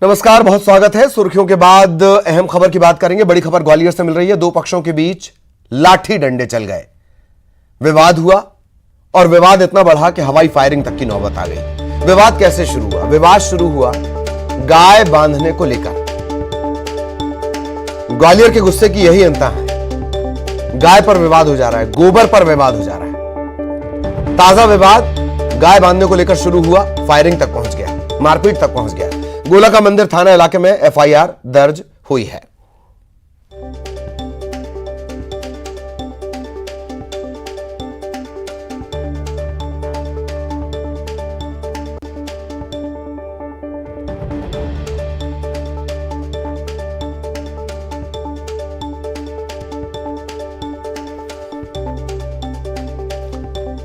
नमस्कार, बहुत स्वागत है। सुर्खियों के बाद अहम खबर की बात करेंगे। बड़ी खबर ग्वालियर से मिल रही है। दो पक्षों के बीच लाठी डंडे चल गए, विवाद हुआ और विवाद इतना बढ़ा कि हवाई फायरिंग तक की नौबत आ गई। विवाद कैसे शुरू हुआ? विवाद शुरू हुआ गाय बांधने को लेकर। ग्वालियर के गुस्से की यही अंता है। गाय पर विवाद हो जा रहा है, गोबर पर विवाद हो जा रहा है। ताजा विवाद गाय बांधने को लेकर शुरू हुआ, फायरिंग तक पहुंच गया, मारपीट तक पहुंच गया। गोला का मंदिर थाना इलाके में एफआईआर दर्ज हुई है।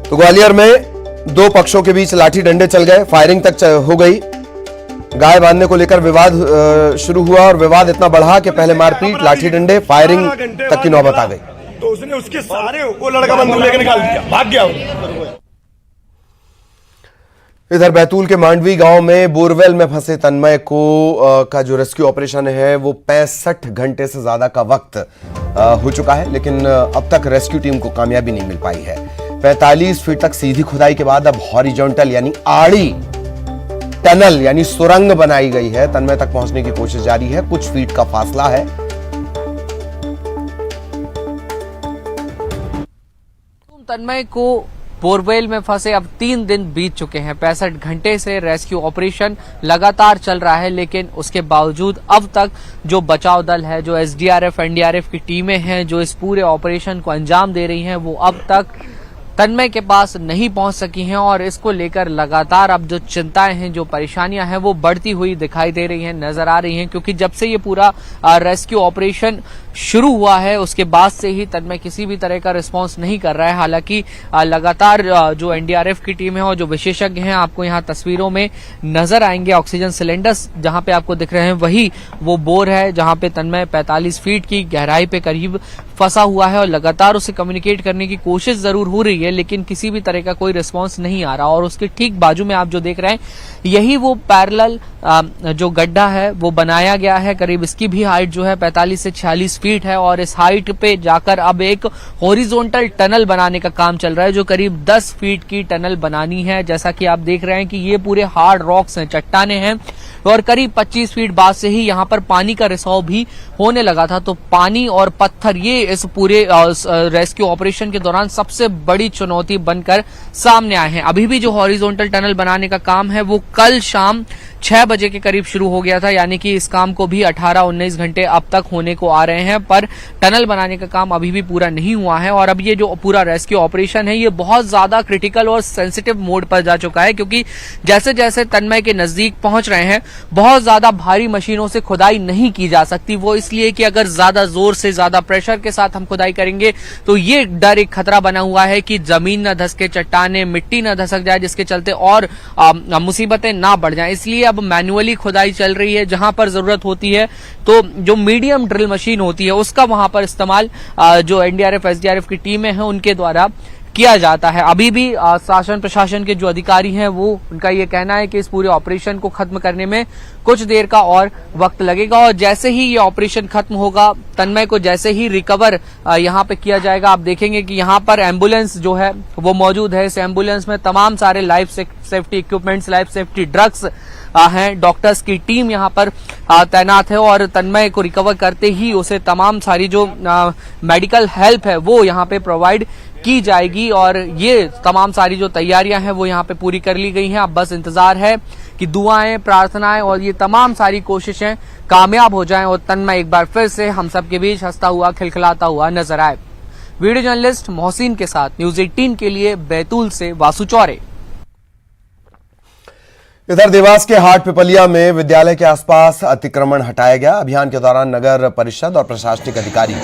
तो ग्वालियर में दो पक्षों के बीच लाठी डंडे चल गए, फायरिंग तक हो गई। गाय बांधने को लेकर विवाद शुरू हुआ और विवाद इतना बढ़ा कि पहले मारपीट, लाठी डंडे, फायरिंग तक की नौबत आ गई। तो उसने उसके सारे वो लड़का बंदूक लेकर निकाल दिया, भाग गया। इधर बैतूल के मांडवी गांव में बोरवेल में फंसे तन्मय को का जो रेस्क्यू ऑपरेशन है वो 65 घंटे से ज्यादा का वक्त हो चुका है, लेकिन अब तक रेस्क्यू टीम को कामयाबी नहीं मिल पाई है। 45 फीट तक सीधी खुदाई के बाद अब हॉरिजॉन्टल यानी आड़ी टनल यानी सुरंग बनाई गई है। तन्मय तक पहुंचने की कोशिश जारी है, कुछ फीट का फासला है। तन्मय को बोरवेल में फंसे अब 3 दिन बीत चुके हैं। 65 घंटे से रेस्क्यू ऑपरेशन लगातार चल रहा है, लेकिन उसके बावजूद अब तक जो बचाव दल है, जो एसडीआरएफ, एनडीआरएफ की टीमें हैं जो इस पूरे ऑपरेशन को अंजाम दे रही हैं, वो अब तक तन्मय के पास नहीं पहुंच सकी हैं। और इसको लेकर लगातार अब जो चिंताएं हैं, जो परेशानियां हैं, वो बढ़ती हुई दिखाई दे रही हैं, नजर आ रही हैं। क्योंकि जब से ये पूरा रेस्क्यू ऑपरेशन शुरू हुआ है उसके बाद से ही तन्मय किसी भी तरह का रिस्पांस नहीं कर रहा है। हालांकि लगातार जो एनडीआरएफ की टीम है और जो विशेषज्ञ हैं, आपको यहाँ तस्वीरों में नजर आएंगे। ऑक्सीजन सिलेंडर्स जहां पे आपको दिख रहे हैं वही वो बोर है जहां पे तन्मय 45 फीट की गहराई पे करीब फंसा हुआ है और लगातार उसे कम्युनिकेट करने की कोशिश जरूर हो रही है, लेकिन किसी भी तरह का कोई रिस्पांस नहीं आ रहा। और उसके ठीक बाजू में आप जो देख रहे हैं यही वो पैरेलल जो गड्ढा है वो बनाया गया है। करीब इसकी भी हाइट जो है 45 से 46 फीट है और इस हाइट पे जाकर अब एक हॉरिजॉन्टल टनल बनाने का काम चल रहा है, जो करीब 10 फीट की टनल बनानी है। जैसा कि आप देख रहे हैं कि ये पूरे हार्ड रॉक्स हैं, चट्टाने हैं और करीब 25 फीट बाद से ही यहाँ पर पानी का रिसाव भी होने लगा था। तो पानी और पत्थर ये इस पूरे रेस्क्यू ऑपरेशन के दौरान सबसे बड़ी चुनौती बनकर सामने आए हैं। अभी भी जो हॉरिजॉन्टल टनल बनाने का काम है वो कल शाम 6 बजे के करीब शुरू हो गया था, यानी कि इस काम को भी 18-19 घंटे अब तक होने को आ रहे हैं, पर टनल बनाने का काम अभी भी पूरा नहीं हुआ है। और अब ये जो पूरा रेस्क्यू ऑपरेशन है ये बहुत ज्यादा क्रिटिकल और सेंसिटिव मोड पर जा चुका है, क्योंकि जैसे जैसे तन्मय के नजदीक पहुंच रहे हैं बहुत ज्यादा भारी मशीनों से खुदाई नहीं की जा सकती। वो इसलिए कि अगर ज्यादा जोर से, ज्यादा प्रेशर के साथ हम खुदाई करेंगे तो ये डर, एक खतरा बना हुआ है कि जमीन न धसके, चट्टाने, मिट्टी न धसक जाए, जिसके चलते और मुसीबतें ना बढ़ जाए। इसलिए अब मैन्युअली खुदाई चल रही है। जहां पर जरूरत होती है तो जो मीडियम ड्रिल मशीन होती है उसका वहां पर इस्तेमाल जो एनडीआरएफ, एसडीआरएफ की टीमें हैं उनके द्वारा किया जाता है। अभी भी शासन प्रशासन के जो अधिकारी हैं वो उनका ये कहना है कि इस पूरे ऑपरेशन को खत्म करने में कुछ देर का और वक्त लगेगा और जैसे ही ये ऑपरेशन खत्म होगा, तन्मय को जैसे ही रिकवर यहाँ पे किया जाएगा, आप देखेंगे कि यहाँ पर एम्बुलेंस जो है वो मौजूद है। इस एम्बुलेंस में तमाम सारे life safety equipments, life safety drugs हैं। डॉक्टर्स की टीम यहाँ पर तैनात है और तन्मय को रिकवर करते ही उसे तमाम सारी जो मेडिकल हेल्प है वो यहाँ पे प्रोवाइड की जाएगी। और ये तमाम सारी जो तैयारियां हैं वो यहाँ पे पूरी कर ली गई हैं। अब बस इंतजार है कि दुआएं, प्रार्थनाएं और ये तमाम सारी कोशिशें कामयाब हो जाएं और तन्मय एक बार फिर से हम सबके बीच हंसता हुआ, खिलखिलाता हुआ नजर आए। वीडियो जर्नलिस्ट मोहसिन के साथ न्यूज 18 के लिए बैतूल से वासु चौरे। इधर देवास के हाट पिपलिया में विद्यालय के आसपास अतिक्रमण हटाया गया। अभियान के दौरान नगर परिषद और प्रशासनिक अधिकारी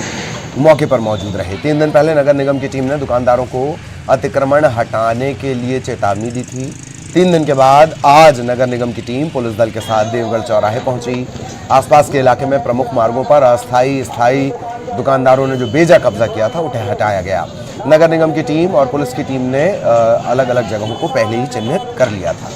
मौके पर मौजूद रहे। 3 दिन पहले नगर निगम की टीम ने दुकानदारों को अतिक्रमण हटाने के लिए चेतावनी दी थी। 3 दिन के बाद आज नगर निगम की टीम पुलिस दल के साथ देवगढ़ चौराहे पहुंची। आसपास के इलाके में प्रमुख मार्गों पर अस्थायी स्थायी दुकानदारों ने जो बेजा कब्जा किया था उन्हें हटाया गया। नगर निगम की टीम और पुलिस की टीम ने अलग अलग जगहों को पहले ही चिन्हित कर लिया था।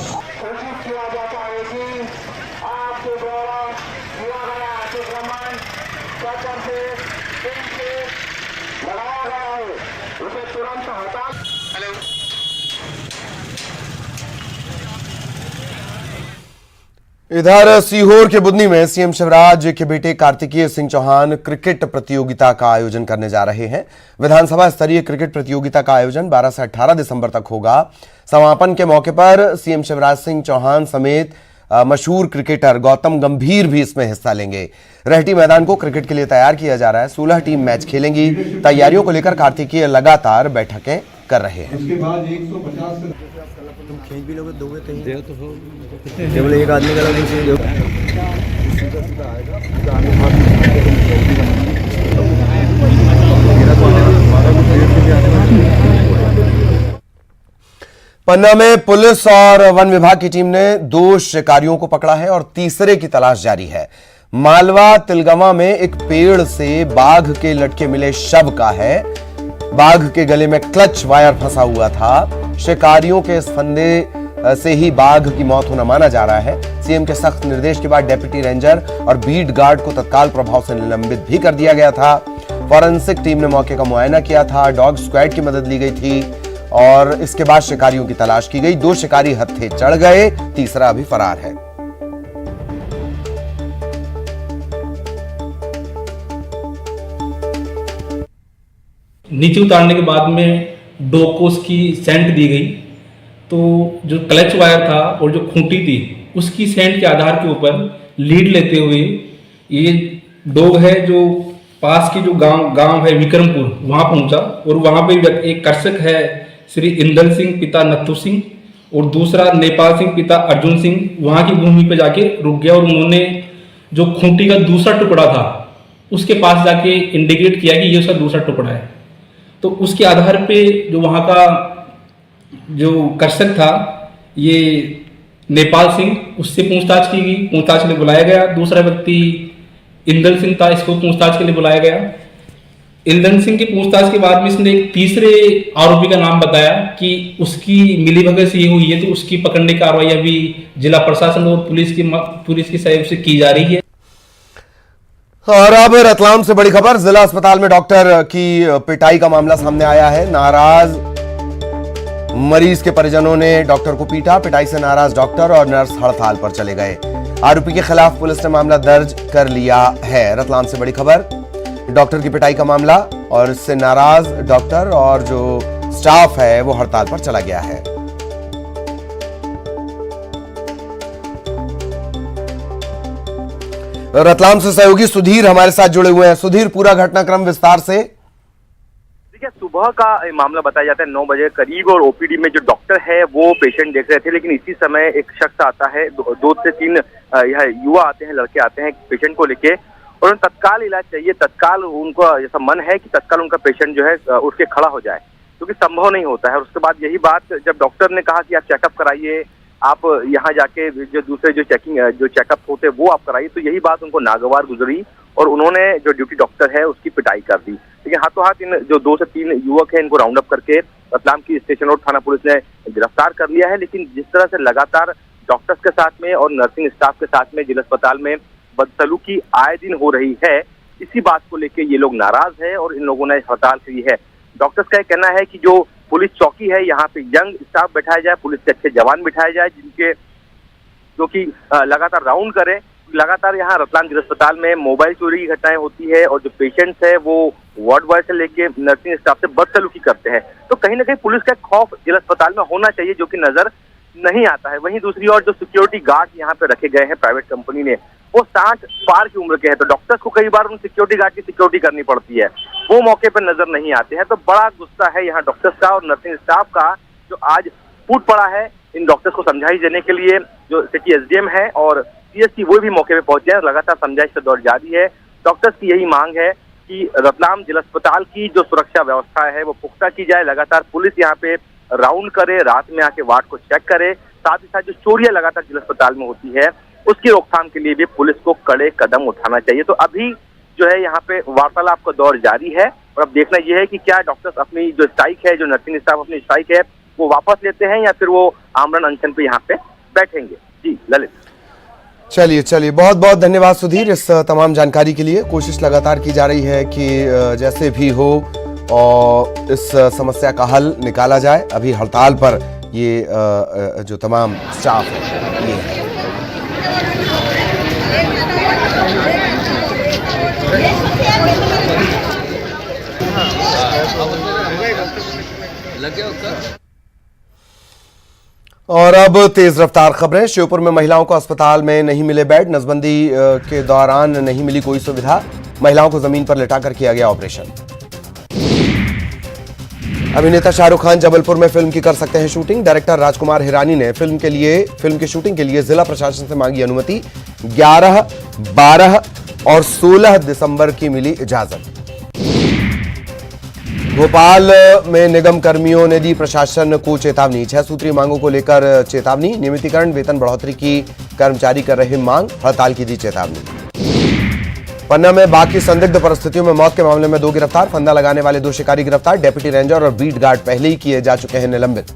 इधर सीहोर के बुधनी में सीएम शिवराज के बेटे कार्तिकेय सिंह चौहान क्रिकेट प्रतियोगिता का आयोजन करने जा रहे हैं। विधानसभा स्तरीय क्रिकेट प्रतियोगिता का आयोजन 12 से 18 दिसंबर तक होगा। समापन के मौके पर सीएम शिवराज सिंह चौहान समेत मशहूर क्रिकेटर गौतम गंभीर भी इसमें हिस्सा लेंगे। रेहटी मैदान को क्रिकेट के लिए तैयार किया जा रहा है। 16 टीम मैच खेलेंगी। तैयारियों को लेकर कार्तिकेय लगातार बैठकें कर रहे हैं। उसके बाद 150 खींच भी लोगे दोगे कहीं दे तो केवल एक आदमी का लगे दो पन्ना में पुलिस और वन विभाग की टीम ने 2 शिकारियों को पकड़ा है और तीसरे की तलाश जारी है। मालवा तिलगवा में एक पेड़ से बाघ के लटके मिले शव का है। बाघ के गले में क्लच वायर फंसा हुआ था। शिकारियों के इस फंदे से ही बाघ की मौत होना माना जा रहा है। सीएम के सख्त निर्देश के बाद डेप्यूटी रेंजर और बीट गार्ड को तत्काल प्रभाव से निलंबित भी कर दिया गया था। फॉरेंसिक टीम ने मौके का मुआयना किया था। डॉग स्क्वाड की मदद ली गई थी और इसके बाद शिकारियों की तलाश की गई। 2 शिकारी हत्थे चढ़ गए, तीसरा अभी फरार है। नीचे उतारने के बाद में डॉग को उसकी सेंट दी गई, तो जो क्लच वायर था और जो खूंटी थी उसकी सेंट के आधार के ऊपर लीड लेते हुए ये डॉग है जो पास की जो गांव है विक्रमपुर वहां पहुंचा और वहां पे एक कर्षक है श्री इंदल सिंह पिता नत्थु सिंह और दूसरा नेपाल सिंह पिता अर्जुन सिंह वहां की भूमि पे जाके रुक गया और उन्होंने जो खूंटी का दूसरा टुकड़ा था उसके पास जाके इंडिकेट किया कि ये उसका दूसरा टुकड़ा है। तो उसके आधार पे जो वहाँ का जो कर्षक था ये नेपाल सिंह उससे पूछताछ की गई। पूछताछ के लिए बुलाया गया। दूसरा व्यक्ति इंदल सिंह था, इसको पूछताछ के लिए बुलाया गया। इंदल सिंह की पूछताछ के बाद में इसने एक तीसरे आरोपी का नाम बताया कि उसकी मिलीभगत से ये हुई है, तो उसकी पकड़ने की कार्रवाई अभी जिला प्रशासन और पुलिस की सहयोग से की जा रही है। और अब रतलाम से बड़ी खबर। जिला अस्पताल में डॉक्टर की पिटाई का मामला सामने आया है। नाराज मरीज के परिजनों ने डॉक्टर को पीटा। पिटाई से नाराज डॉक्टर और नर्स हड़ताल पर चले गए। आरोपी के खिलाफ पुलिस ने मामला दर्ज कर लिया है। रतलाम से बड़ी खबर, डॉक्टर की पिटाई का मामला और इससे नाराज डॉक्टर और जो स्टाफ है वो हड़ताल पर चला गया है। रतलाम से सहयोगी सुधीर हमारे साथ जुड़े हुए हैं। सुधीर, पूरा घटनाक्रम विस्तार से। देखिए, सुबह का मामला बताया जाता है 9 बजे करीब और ओपीडी में जो डॉक्टर है वो पेशेंट देख रहे थे, लेकिन इसी समय एक शख्स आता है, 2 से 3 युवा आते हैं, लड़के आते हैं पेशेंट को लेके और उन्हें तत्काल इलाज चाहिए। तत्काल उनको ऐसा मन है कि तत्काल उनका पेशेंट जो है उठ के खड़ा हो जाए, क्योंकि संभव नहीं होता है। और उसके बाद यही बात जब डॉक्टर ने कहा कि आप चेकअप कराइए, आप यहाँ जाके जो दूसरे जो चेकअप होते हैं वो आप कराइए, तो यही बात उनको नागवार गुजरी और उन्होंने जो ड्यूटी डॉक्टर है उसकी पिटाई कर दी। लेकिन हाथों हाथ इन जो 2 से 3 युवक हैं इनको राउंड अप करके रतलाम की स्टेशन रोड थाना पुलिस ने गिरफ्तार कर लिया है। लेकिन जिस तरह से लगातार डॉक्टर्स के साथ में और नर्सिंग स्टाफ के साथ में जिला अस्पताल में बदसलूकी आए दिन हो रही है, इसी बात को लेकर ये लोग नाराज है और इन लोगों ने हड़ताल की है। डॉक्टर्स का कहना है कि जो पुलिस चौकी है यहाँ पे यंग स्टाफ बैठाया जाए, पुलिस के अच्छे जवान बिठाए जाए जिनके जो कि लगातार राउंड करें। लगातार यहाँ रतलाम जिला अस्पताल में मोबाइल चोरी की घटनाएं होती है और जो पेशेंट्स है वो वार्ड बॉय से लेके नर्सिंग स्टाफ से बदसलूकी करते हैं, तो कहीं ना कहीं पुलिस का खौफ जिला अस्पताल में होना चाहिए जो कि नजर नहीं आता है। वहीं दूसरी ओर जो सिक्योरिटी गार्ड यहाँ पे रखे गए हैं प्राइवेट कंपनी ने, वो 60 पार की उम्र के हैं, तो डॉक्टर्स को कई बार उन सिक्योरिटी गार्ड की सिक्योरिटी करनी पड़ती है, वो मौके पर नजर नहीं आते हैं। तो बड़ा गुस्सा है यहाँ डॉक्टर्स का और नर्सिंग स्टाफ का, जो आज फूट पड़ा है इन डॉक्टर्स को समझाइश देने के लिए। जो सिटी एसडीएम है और सीएससी वो भी मौके पे पहुंचे हैं, लगातार समझाइश का दौर जारी है। डॉक्टर्स की यही मांग है कि रतलाम जिला अस्पताल की जो सुरक्षा व्यवस्था है वो पुख्ता की जाए, लगातार पुलिस यहाँ पे राउंड करे, रात में आके वार्ड को चेक करे, साथ ही साथ जो चोरियां लगातार जिला अस्पताल में होती है उसकी रोकथाम के लिए भी पुलिस को कड़े कदम उठाना चाहिए। तो अभी जो है यहाँ पे वार्तालाप का दौर जारी है और अब देखना यह है कि क्या डॉक्टर्स अपनी जो स्ट्राइक है, जो नर्सिंग स्टाफ अपनी स्ट्राइक है वो वापस लेते हैं या फिर वो आमरण अनशन पे यहाँ पे बैठेंगे। जी ललित। चलिए, बहुत बहुत धन्यवाद सुधीर इस तमाम जानकारी के लिए। कोशिश लगातार की जा रही है कि जैसे भी हो और इस समस्या का हल निकाला जाए। अभी हड़ताल पर ये जो तमाम स्टाफ है ये है। और अब तेज रफ्तार खबरें। श्योपुर में महिलाओं को अस्पताल में नहीं मिले बेड। नसबंदी के दौरान नहीं मिली कोई सुविधा। महिलाओं को जमीन पर लिटाकर किया गया ऑपरेशन। अभिनेता शाहरुख खान जबलपुर में फिल्म की कर सकते हैं शूटिंग। डायरेक्टर राजकुमार हिरानी ने फिल्म की शूटिंग के लिए जिला प्रशासन से मांगी अनुमति। 11, 12 और 16 दिसंबर की मिली इजाजत। भोपाल में निगम कर्मियों ने दी प्रशासन को चेतावनी। 6 सूत्रीय मांगों को लेकर चेतावनी। नियमितीकरण, वेतन बढ़ोतरी की कर्मचारी कर रहे मांग। हड़ताल की दी चेतावनी। पन्ना में बाघ की संदिग्ध परिस्थितियों में मौत के मामले में 2 गिरफ्तार। फंदा लगाने वाले 2 शिकारी गिरफ्तार। डेप्यूटी रेंजर और बीट गार्ड पहले ही किए जा चुके हैं निलंबित।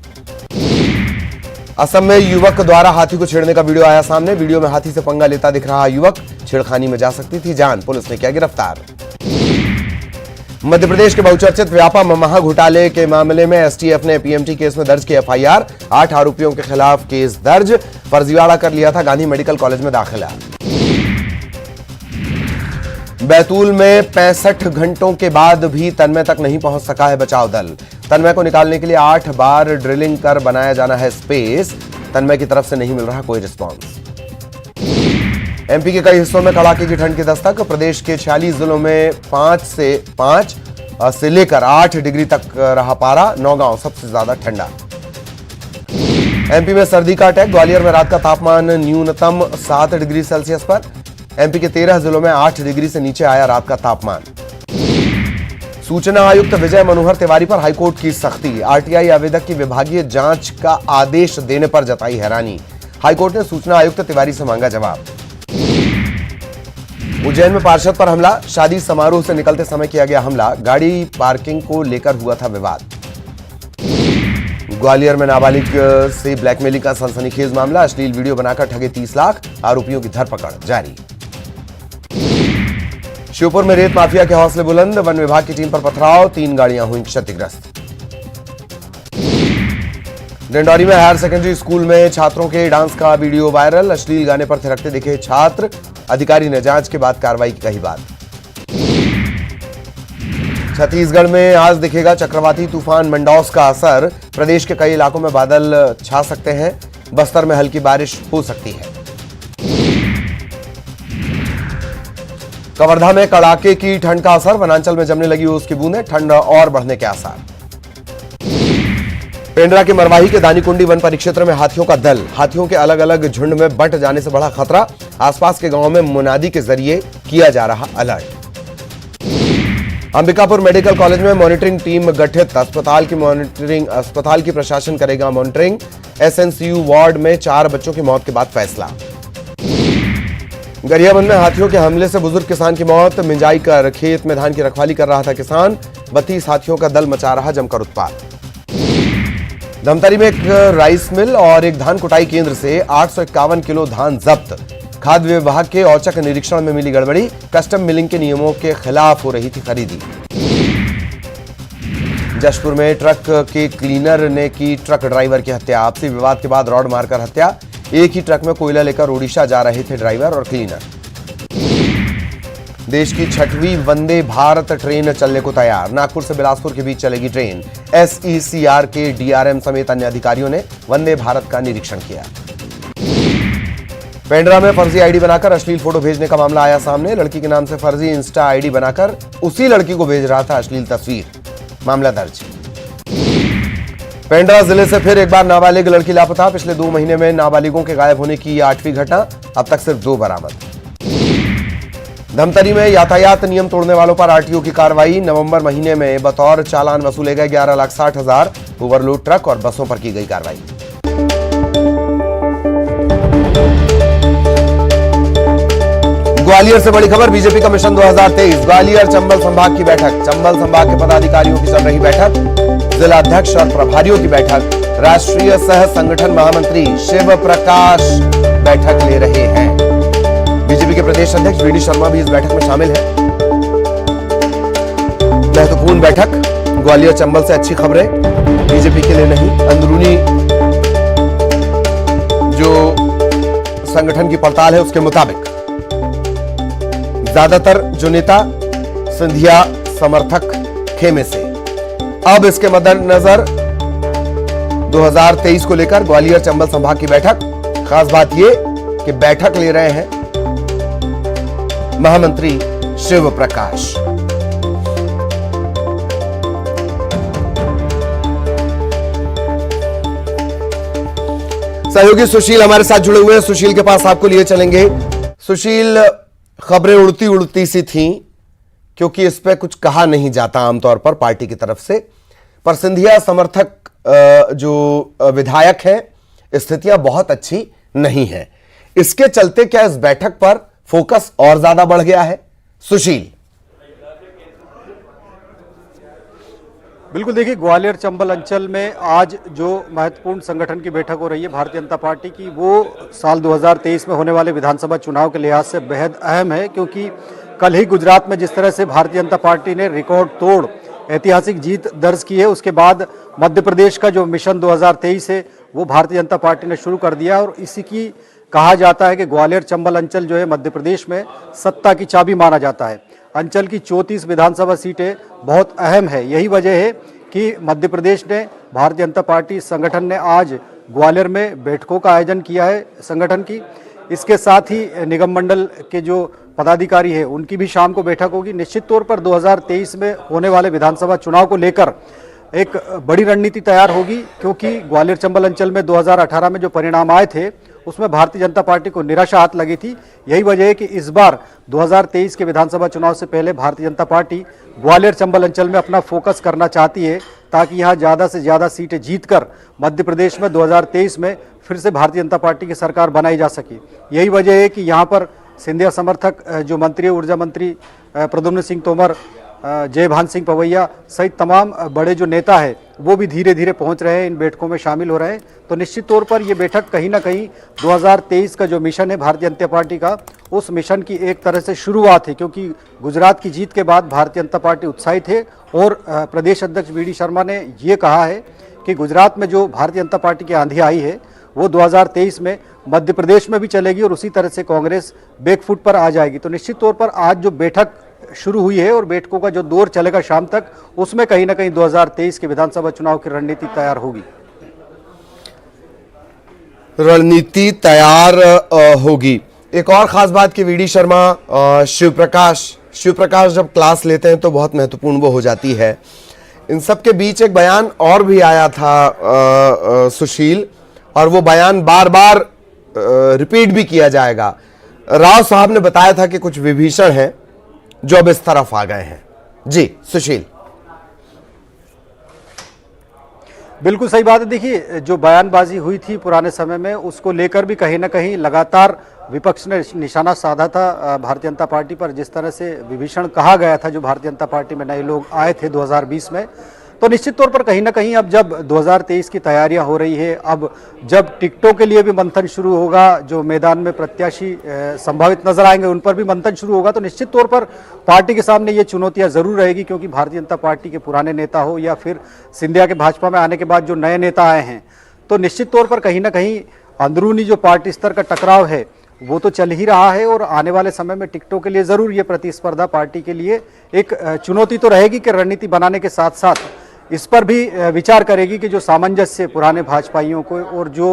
असम में युवक द्वारा हाथी को छेड़ने का वीडियो आया सामने। वीडियो में हाथी से पंगा लेता दिख रहा युवक। छेड़खानी में जा सकती थी जान। पुलिस ने किया गिरफ्तार। मध्य प्रदेश के बहुचर्चित व्यापा महा घोटाले के मामले में एसटीएफ ने पीएमटी केस में दर्ज की एफआईआर। 8 आरोपियों के खिलाफ केस दर्ज। फर्जीवाड़ा कर लिया था गांधी मेडिकल कॉलेज में दाखिला। बैतूल में 65 घंटों के बाद भी तन्मय तक नहीं पहुंच सका है बचाव दल। तन्मय को निकालने के लिए 8 बार ड्रिलिंग कर बनाया जाना है स्पेस। तन्मय की तरफ से नहीं मिल रहा कोई रिस्पांस। एमपी के कई हिस्सों में कड़ाके की ठंड की दस्तक। प्रदेश के 46 जिलों में 5 से लेकर 8 डिग्री तक रहा पारा। नौगांव सबसे ज्यादा ठंडा। एमपी में सर्दी का अटैक। ग्वालियर में रात का तापमान न्यूनतम 7 डिग्री सेल्सियस पर। एमपी के 13 जिलों में 8 डिग्री से नीचे आया रात का तापमान। सूचना आयुक्त विजय मनोहर तिवारी पर हाईकोर्ट की सख्ती। आरटीआई आवेदक की विभागीय जांच का आदेश देने पर जताई हैरानी। हाईकोर्ट ने सूचना आयुक्त तिवारी से मांगा जवाब। उज्जैन में पार्षद पर हमला। शादी समारोह से निकलते समय किया गया हमला। गाड़ी पार्किंग को लेकर हुआ था विवाद। ग्वालियर में नाबालिग से ब्लैकमेलिंग का सनसनीखेज मामला। अश्लील वीडियो बनाकर ठगे 30 लाख। आरोपियों की धरपकड़ जारी। श्योपुर में रेत माफिया के हौसले बुलंद। वन विभाग की टीम पर पथराव। 3 गाड़ियां हुई क्षतिग्रस्त। डिंडौरी में हायर सेकेंडरी स्कूल में छात्रों के डांस का वीडियो वायरल। अश्लील गाने पर थिरकते दिखे छात्र। अधिकारी ने जांच के बाद कार्रवाई की कही बात। छत्तीसगढ़ में आज दिखेगा चक्रवाती तूफान मंडौस का असर। प्रदेश के कई इलाकों में बादल छा सकते हैं। बस्तर में हल्की बारिश हो सकती है। कवर्धा में कड़ाके की ठंड का असर। वनांचल में जमने लगी ओस की बूंदें। ठंड और बढ़ने के आसार। पेंड्रा के मरवाही के दानीकुंडी वन परिक्षेत्र में हाथियों का दल। हाथियों के अलग अलग झुंड में बंट जाने से बढ़ा खतरा। आसपास के गांवों में मुनादी के जरिए किया जा रहा अलर्ट। अंबिकापुर मेडिकल कॉलेज में मॉनिटरिंग टीम गठित। अस्पताल की प्रशासन करेगा मॉनिटरिंग। एसएनसीयू वार्ड में 4 बच्चों की मौत के बाद फैसला। गरियाबंद में हाथियों के हमले से बुजुर्ग किसान की मौत। मिंजाई कर खेत में धान की रखवाली कर रहा था किसान। 32 हाथियों का दल मचा रहा जमकर उत्पात। धमतरी में एक राइस मिल और एक धान कुटाई केंद्र से 851 किलो धान जब्त। खाद्य विभाग के औचक निरीक्षण में मिली गड़बड़ी। कस्टम मिलिंग के नियमों के खिलाफ हो रही थी खरीदी। जशपुर में ट्रक के क्लीनर ने की ट्रक ड्राइवर की हत्या। आपसी विवाद के बाद रॉड मारकर हत्या। एक ही ट्रक में कोयला लेकर ओडिशा जा रहे थे ड्राइवर और क्लीनर। देश की 6वीं वंदे भारत ट्रेन चलने को तैयार। नागपुर से बिलासपुर के बीच चलेगी ट्रेन। एसईसीआर के डीआरएम समेत अन्य अधिकारियों ने वंदे भारत का निरीक्षण किया। पेंड्रा में फर्जी आईडी बनाकर अश्लील फोटो भेजने का मामला आया सामने। लड़की के नाम से फर्जी इंस्टा आईडी बनाकर उसी लड़की को भेज रहा था अश्लील तस्वीर। मामला दर्ज। पेंड्रा जिले से फिर एक बार नाबालिग लड़की लापता। पिछले 2 महीने में नाबालिगों के गायब होने की 8वीं घटना। अब तक सिर्फ 2 बरामद। धमतरी में यातायात नियम तोड़ने वालों पर आरटीओ की कार्रवाई। नवंबर महीने में बतौर चालान वसूले गए 11,60,000। ओवरलोड ट्रक और बसों पर की गई कार्रवाई। ग्वालियर से बड़ी खबर। बीजेपी का मिशन 2023। ग्वालियर चंबल संभाग की बैठक। चंबल संभाग के पदाधिकारियों की चल रही बैठक। जिला अध्यक्ष और प्रभारियों की बैठक। राष्ट्रीय सह संगठन महामंत्री शिव प्रकाश बैठक ले रहे हैं। बीजेपी के प्रदेश अध्यक्ष वीडी शर्मा भी इस बैठक में शामिल है। महत्वपूर्ण बैठक। ग्वालियर चंबल से अच्छी खबरें बीजेपी के लिए नहीं, अंदरूनी जो संगठन की पड़ताल है उसके मुताबिक ज्यादातर जो नेता सिंधिया समर्थक खेमे से। अब इसके मद्देनजर 2023 को लेकर ग्वालियर चंबल संभाग की बैठक, खास बात यह कि बैठक ले रहे हैं महामंत्री शिव प्रकाश। सहयोगी सुशील हमारे साथ जुड़े हुए हैं। सुशील के पास आपको लिए चलेंगे। सुशील, खबरें उड़ती उड़ती सी थीं क्योंकि इस पे कुछ कहा नहीं जाता आमतौर पर पार्टी की तरफ से, पर सिंधिया समर्थक जो विधायक हैं, स्थितियां बहुत अच्छी नहीं है। इसके चलते क्या इस बैठक पर फोकस और ज्यादा बढ़ गया है? सुशील। बिल्कुल, देखिए ग्वालियर चंबल अंचल में आज जो महत्वपूर्ण संगठन की बैठक हो रही है भारतीय जनता पार्टी की, वो साल 2023 में होने वाले विधानसभा चुनाव के लिहाज से बेहद अहम है, क्योंकि कल ही गुजरात में जिस तरह से भारतीय जनता पार्टी ने रिकॉर्ड तोड़ ऐतिहासिक जीत दर्ज की है, उसके बाद मध्य प्रदेश का जो मिशन 2023 है वो भारतीय जनता पार्टी ने शुरू कर दिया। और इसी की कहा जाता है कि ग्वालियर चंबल अंचल जो है मध्य प्रदेश में सत्ता की चाबी माना जाता है। अंचल की 34 विधानसभा सीटें बहुत अहम है। यही वजह है कि मध्य प्रदेश ने, भारतीय जनता पार्टी संगठन ने आज ग्वालियर में बैठकों का आयोजन किया है संगठन की। इसके साथ ही निगम मंडल के जो पदाधिकारी है उनकी भी शाम को बैठक होगी। निश्चित तौर पर 2023 में होने वाले विधानसभा चुनाव को लेकर एक बड़ी रणनीति तैयार होगी, क्योंकि ग्वालियर चंबल अंचल में 2018 में जो परिणाम आए थे उसमें भारतीय जनता पार्टी को निराशा हाथ लगी थी। यही वजह है कि इस बार 2023 के विधानसभा चुनाव से पहले भारतीय जनता पार्टी ग्वालियर चंबल अंचल में अपना फोकस करना चाहती है, ताकि यहां ज़्यादा से ज़्यादा सीटें जीतकर मध्य प्रदेश में 2023 में फिर से भारतीय जनता पार्टी की सरकार बनाई जा सके। यही वजह है कि यहाँ पर सिंधिया समर्थक जो मंत्री, ऊर्जा मंत्री प्रद्युम्न सिंह तोमर, जयभान सिंह पवैया सहित तमाम बड़े जो नेता है वो भी धीरे धीरे पहुंच रहे हैं, इन बैठकों में शामिल हो रहे हैं। तो निश्चित तौर पर ये बैठक कहीं ना कहीं 2023 का जो मिशन है भारतीय जनता पार्टी का, उस मिशन की एक तरह से शुरुआत है, क्योंकि गुजरात की जीत के बाद भारतीय जनता पार्टी उत्साहित है। और प्रदेश अध्यक्ष वी.डी. शर्मा ने ये कहा है कि गुजरात में जो भारतीय जनता पार्टी की आंधी आई है वो 2023 में मध्य प्रदेश में भी चलेगी और उसी तरह से कांग्रेस बैकफुट पर आ जाएगी। तो निश्चित तौर पर आज जो बैठक शुरू हुई है और बैठकों का जो दौर चलेगा शाम तक, उसमें कहीं ना कहीं 2023 के विधानसभा चुनाव की रणनीति तैयार होगी। रणनीति तैयार होगी। एक और खास बात कि वी.डी. शर्मा, शिव प्रकाश जब क्लास लेते हैं तो बहुत महत्वपूर्ण वो हो जाती है। इन सब के बीच एक बयान और भी आया था सुशील, और वो बयान बार बार रिपीट भी किया जाएगा। राव साहब ने बताया था कि कुछ विभीषण हैं जो अब इस तरफ आ गए हैं। जी सुशील। बिल्कुल सही बात है। देखिए, जो बयानबाजी हुई थी पुराने समय में, उसको लेकर भी कहीं ना कहीं लगातार विपक्ष ने निशाना साधा था भारतीय जनता पार्टी पर। जिस तरह से विभीषण कहा गया था जो भारतीय जनता पार्टी में नए लोग आए थे 2020 में, तो निश्चित तौर पर कहीं ना कहीं अब जब 2023 की तैयारियां हो रही है, अब जब टिकटों के लिए भी मंथन शुरू होगा, जो मैदान में प्रत्याशी संभावित नजर आएंगे उन पर भी मंथन शुरू होगा, तो निश्चित तौर पर पार्टी के सामने ये चुनौतियां जरूर रहेगी। क्योंकि भारतीय जनता पार्टी के पुराने नेता हो या फिर सिंधिया के भाजपा में आने के बाद जो नए नेता आए हैं, तो निश्चित तौर पर कहीं ना कहीं अंदरूनी जो पार्टी स्तर का टकराव है वो तो चल ही रहा है। और आने वाले समय में टिकटों के लिए जरूर ये प्रतिस्पर्धा पार्टी के लिए एक चुनौती तो रहेगी कि रणनीति बनाने के साथ साथ इस पर भी विचार करेगी कि जो सामंजस्य पुराने भाजपाइयों को और जो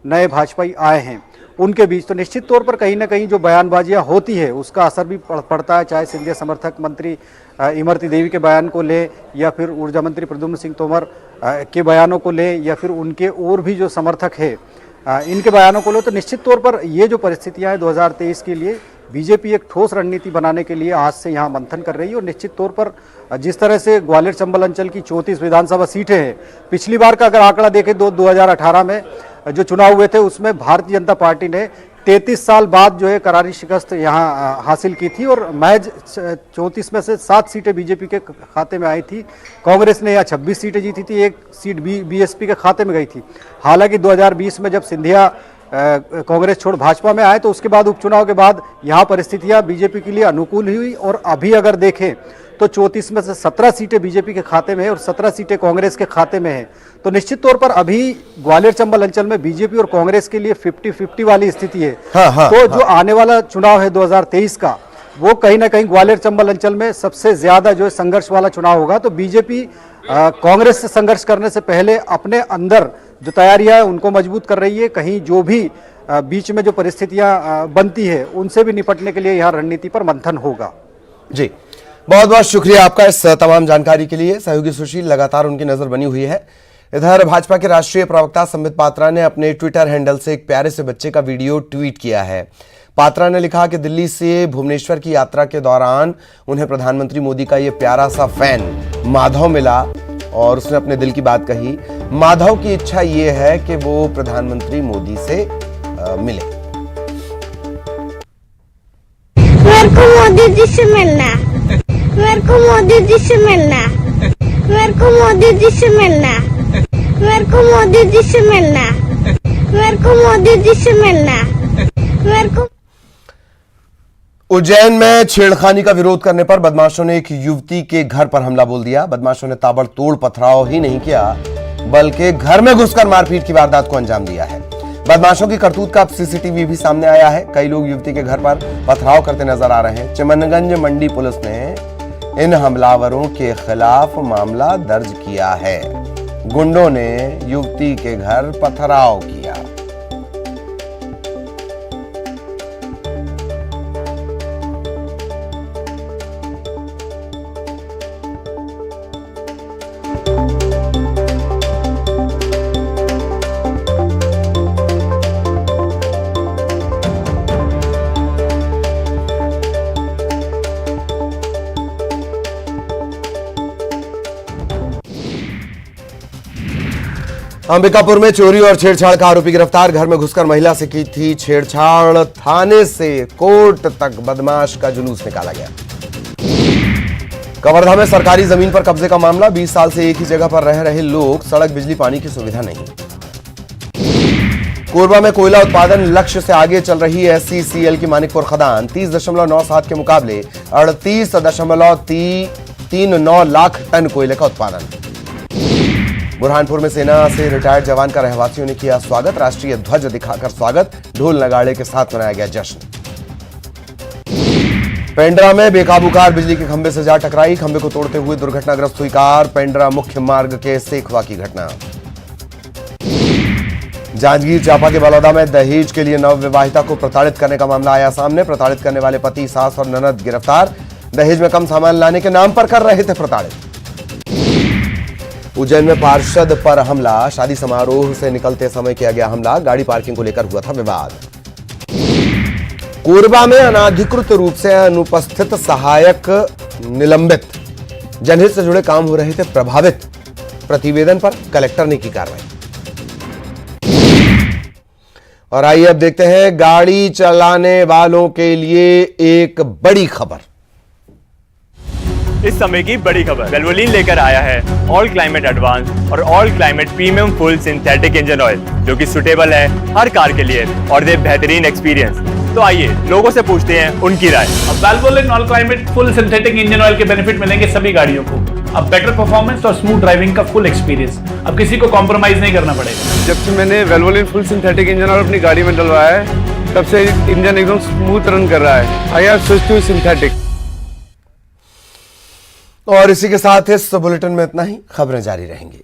नए भाजपाई आए हैं उनके बीच, तो निश्चित तौर पर कहीं ना कहीं जो बयानबाजियां होती है उसका असर भी पड़ता है। चाहे सिंधिया समर्थक मंत्री इमरती देवी के बयान को ले, या फिर ऊर्जा मंत्री प्रद्युम्न सिंह तोमर के बयानों को ले, या फिर उनके और भी जो समर्थक है इनके बयानों को लो, तो निश्चित तौर पर ये जो परिस्थितियां हैं 2023 के लिए बीजेपी एक ठोस रणनीति बनाने के लिए आज से यहाँ मंथन कर रही है। और निश्चित तौर पर जिस तरह से ग्वालियर चंबल अंचल की 34 विधानसभा सीटें हैं, पिछली बार का अगर आंकड़ा देखें 2018 में जो चुनाव हुए थे उसमें भारतीय जनता पार्टी ने 33 साल बाद जो है करारी शिकस्त यहाँ हासिल की थी, और महज 34 में से 7 सीटें बीजेपी के खाते में आई थी। कांग्रेस ने यहाँ 26 सीटें जीती थी, 1 सीट बीएसपी के खाते में गई थी। हालांकि 2020 में जब सिंधिया कांग्रेस छोड़ भाजपा में आए तो उसके बाद उपचुनाव के बाद यहाँ परिस्थितियाँ बीजेपी के लिए अनुकूल हुई। और अभी अगर देखें तो 34 में से 17 सीटें बीजेपी के खाते में है और 17 सीटें कांग्रेस के खाते में है। तो निश्चित तौर पर अभी ग्वालियर चंबल अंचल में बीजेपी और कांग्रेस के लिए 50-50 वाली स्थिति है। तो जो आने वाला चुनाव है 2023 का, वो कहीं ना कहीं ग्वालियर चंबल अंचल में सबसे ज्यादा जो है संघर्ष वाला चुनाव होगा। तो बीजेपी कांग्रेस से संघर्ष करने से पहले अपने अंदर जो तैयारियां है उनको मजबूत कर रही है। कहीं जो भी बीच में जो परिस्थितियां बनती है उनसे भी निपटने के लिए यहाँ रणनीति पर मंथन होगा। जी, बहुत बहुत शुक्रिया आपका इस तमाम जानकारी के लिए। सहयोगी सुशील, लगातार उनकी नजर बनी हुई है। इधर भाजपा के राष्ट्रीय प्रवक्ता संबित पात्रा ने अपने ट्विटर हैंडल से एक प्यारे से बच्चे का वीडियो ट्वीट किया है। पात्रा ने लिखा कि दिल्ली से भुवनेश्वर की यात्रा के दौरान उन्हें प्रधानमंत्री मोदी का ये प्यारा सा फैन माधव मिला और उसने अपने दिल की बात कही। माधव की इच्छा ये है कि वो प्रधानमंत्री मोदी से मिले। मेरे को मोदी जी से मिलना, मेरे को मोदी जी से मिलना, मेरे को मोदी जी से मिलना, मेरे को मोदी जी से मिलना, मेरे को मोदी जी से मिलना, मेरे को। उज्जैन में छेड़खानी का विरोध करने पर बदमाशों ने एक युवती के घर पर हमला बोल दिया। बदमाशों ने ताबड़तोड़ पथराव ही नहीं किया बल्कि घर में घुसकर मारपीट की वारदात को अंजाम दिया है। बदमाशों की करतूत का सीसीटीवी भी सामने आया है। कई लोग युवती के घर पर पथराव करते नजर आ रहे हैं। चिमनगंज मंडी पुलिस ने इन हमलावरों के खिलाफ मामला दर्ज किया है। गुंडों ने युवती के घर पथराव किया। अंबिकापुर में चोरी और छेड़छाड़ का आरोपी गिरफ्तार। घर में घुसकर महिला से की थी छेड़छाड़। थाने से कोर्ट तक बदमाश का जुलूस निकाला गया। कवर्धा में सरकारी जमीन पर कब्जे का मामला। 20 साल से एक ही जगह पर रह रहे लोग, सड़क बिजली पानी की सुविधा नहीं। कोरबा में कोयला उत्पादन लक्ष्य से आगे चल रही SCCL की मानिकपुर खदान। 30.97 के मुकाबले 38.39 लाख टन कोयले का उत्पादन। बुरहानपुर में सेना से रिटायर्ड जवान का रहवासियों ने किया स्वागत। राष्ट्रीय ध्वज दिखाकर स्वागत, ढोल नगाड़े के साथ मनाया गया जश्न। पेंड्रा में बेकाबू कार बिजली के खंभे से जा टकराई। खंभे को तोड़ते हुए दुर्घटनाग्रस्त हुई कार। पेंड्रा मुख्य मार्ग के सेखवा की घटना। जांजगीर चांपा के बलौदा में दहेज के लिए नवविवाहिता को प्रताड़ित करने का मामला आया सामने। प्रताड़ित करने वाले पति, सास और ननद गिरफ्तार। दहेज में कम सामान लाने के नाम पर कर रहे थे प्रताड़ित। उज्जैन में पार्षद पर हमला। शादी समारोह से निकलते समय किया गया हमला। गाड़ी पार्किंग को लेकर हुआ था विवाद। कोरबा में अनाधिकृत रूप से अनुपस्थित सहायक निलंबित। जनहित से जुड़े काम हो रहे थे प्रभावित। प्रतिवेदन पर कलेक्टर ने की कार्रवाई। और आइए अब देखते हैं गाड़ी चलाने वालों के लिए एक बड़ी खबर। इस समय की बड़ी खबर वेल्वोलिन लेकर आया है ऑल क्लाइमेट एडवांस और all climate premium full synthetic engine oil, जो कि सुटेबल है हर कार के लिए और दे बेहतरीन एक्सपीरियंस। तो आइए लोगों से पूछते हैं उनकी राय। अब Valvoline all climate full synthetic engine oil के बेनिफिट मिलेंगे सभी गाड़ियों को। अब बेटर परफॉर्मेंस और स्मूथ ड्राइविंग का फुल एक्सपीरियंस। अब किसी को कॉम्प्रोमाइज नहीं करना पड़ेगा। जब से मैंने Valvoline full synthetic engine oil अपनी गाड़ी में डलवाया है, तब से इंजन एकदम स्मूथ रन कर रहा है। I have switched to synthetic. और इसी के साथ इस बुलेटिन में इतना ही। खबरें जारी रहेंगी।